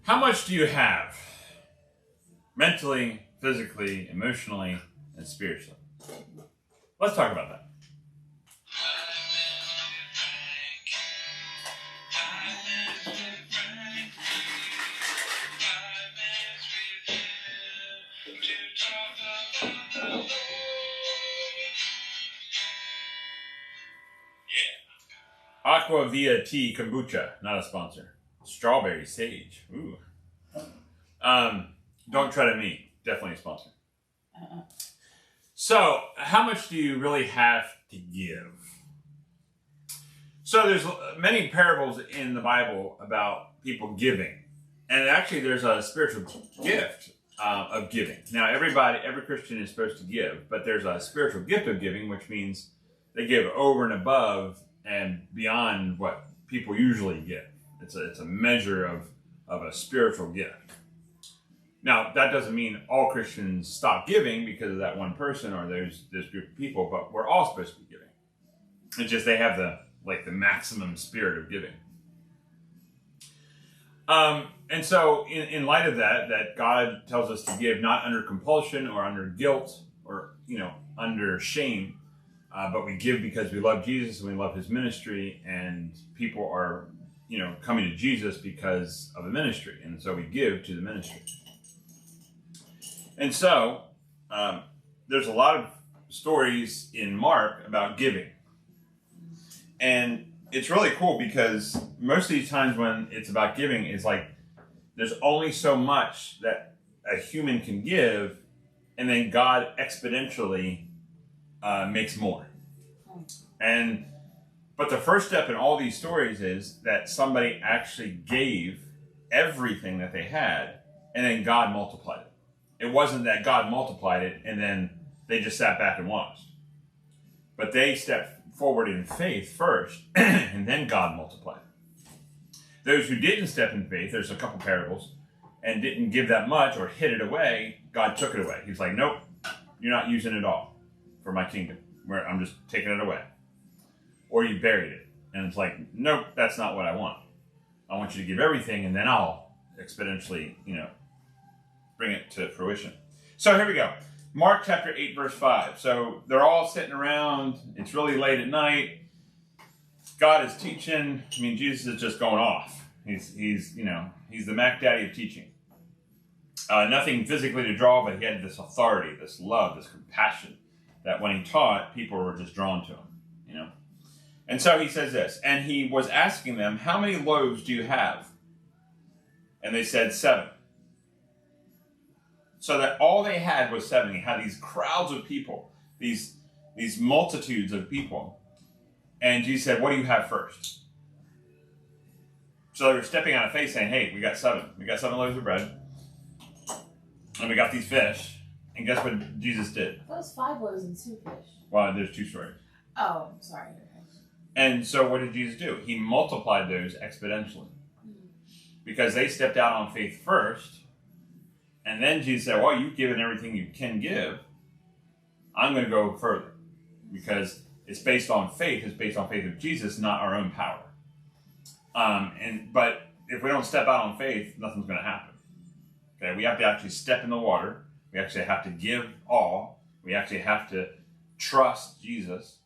How much do you have? Mentally, physically, emotionally, and spiritually. Let's talk about that. Aqua Via Tea Kombucha, not a sponsor. Strawberry Sage. Ooh. Don't tread on me. Definitely a sponsor. So, how much do you really have to give? So, there's many parables in the Bible about people giving. And actually, there's a spiritual gift of giving. Now, every Christian is supposed to give, but there's a spiritual gift of giving, which means they give over and above and beyond what people usually give. It's a measure of a spiritual gift. Now, that doesn't mean all Christians stop giving because of that one person or those group of people, but we're all supposed to be giving. It's just they have the maximum spirit of giving. And so in light of that God tells us to give not under compulsion or under guilt or, under shame, but we give because we love Jesus and we love his ministry, and people are, coming to Jesus because of the ministry. And so we give to the ministry. And so there's a lot of stories in Mark about giving. And it's really cool because most of these times when it's about giving, it's like there's only so much that a human can give, and then God exponentially makes more. But the first step in all these stories is that somebody actually gave everything that they had, and then God multiplied it. It wasn't that God multiplied it and then they just sat back and watched. But they stepped forward in faith first, and then God multiplied it. Those who didn't step in faith, there's a couple parables, and didn't give that much or hid it away, God took it away. He's like, nope, you're not using it all for my kingdom. I'm just taking it away. Or you buried it. And it's like, nope, that's not what I want. I want you to give everything, and then I'll exponentially, bring it to fruition. So here we go. Mark chapter 8, verse 5. So they're all sitting around. It's really late at night. God is teaching. Jesus is just going off. He's the Mac Daddy of teaching. Nothing physically to draw, but he had this authority, this love, this compassion, that when he taught, people were just drawn to him, And so he says this, and he was asking them, how many loaves do you have? And they said 7. So that all they had was 7. He had these crowds of people, these multitudes of people. And Jesus said, what do you have first? So they were stepping out of faith saying, hey, we got 7. We got 7 loaves of bread. And we got these fish. And guess what Jesus did? That was 5 loaves and 2 fish. Well, there's 2 stories. Oh, sorry. And so what did Jesus do? He multiplied those exponentially. Because they stepped out on faith first. And then Jesus said, well, you've given everything you can give. I'm going to go further. Because it's based on faith. It's based on faith of Jesus, not our own power. But if we don't step out on faith, nothing's going to happen. Okay, we have to actually step in the water. We actually have to give all. We actually have to trust Jesus.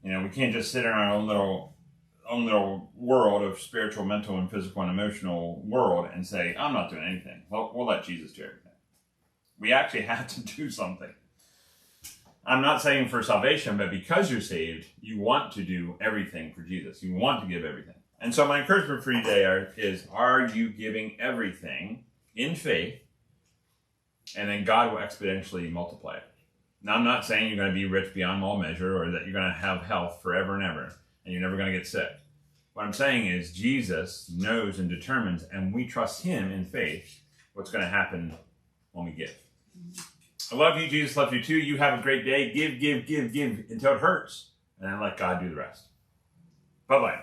We can't just sit in our own little world of spiritual, mental, and physical and emotional world and say, I'm not doing anything. Well, we'll let Jesus do everything. We actually have to do something. I'm not saying for salvation, but because you're saved, you want to do everything for Jesus. You want to give everything. And so my encouragement for you today is, are you giving everything in faith? And then God will exponentially multiply it. Now, I'm not saying you're going to be rich beyond all measure or that you're going to have health forever and ever and you're never going to get sick. What I'm saying is Jesus knows and determines, and we trust him in faith, what's going to happen when we give. I love you. Jesus loves you too. You have a great day. Give until it hurts, and then let God do the rest. Bye-bye.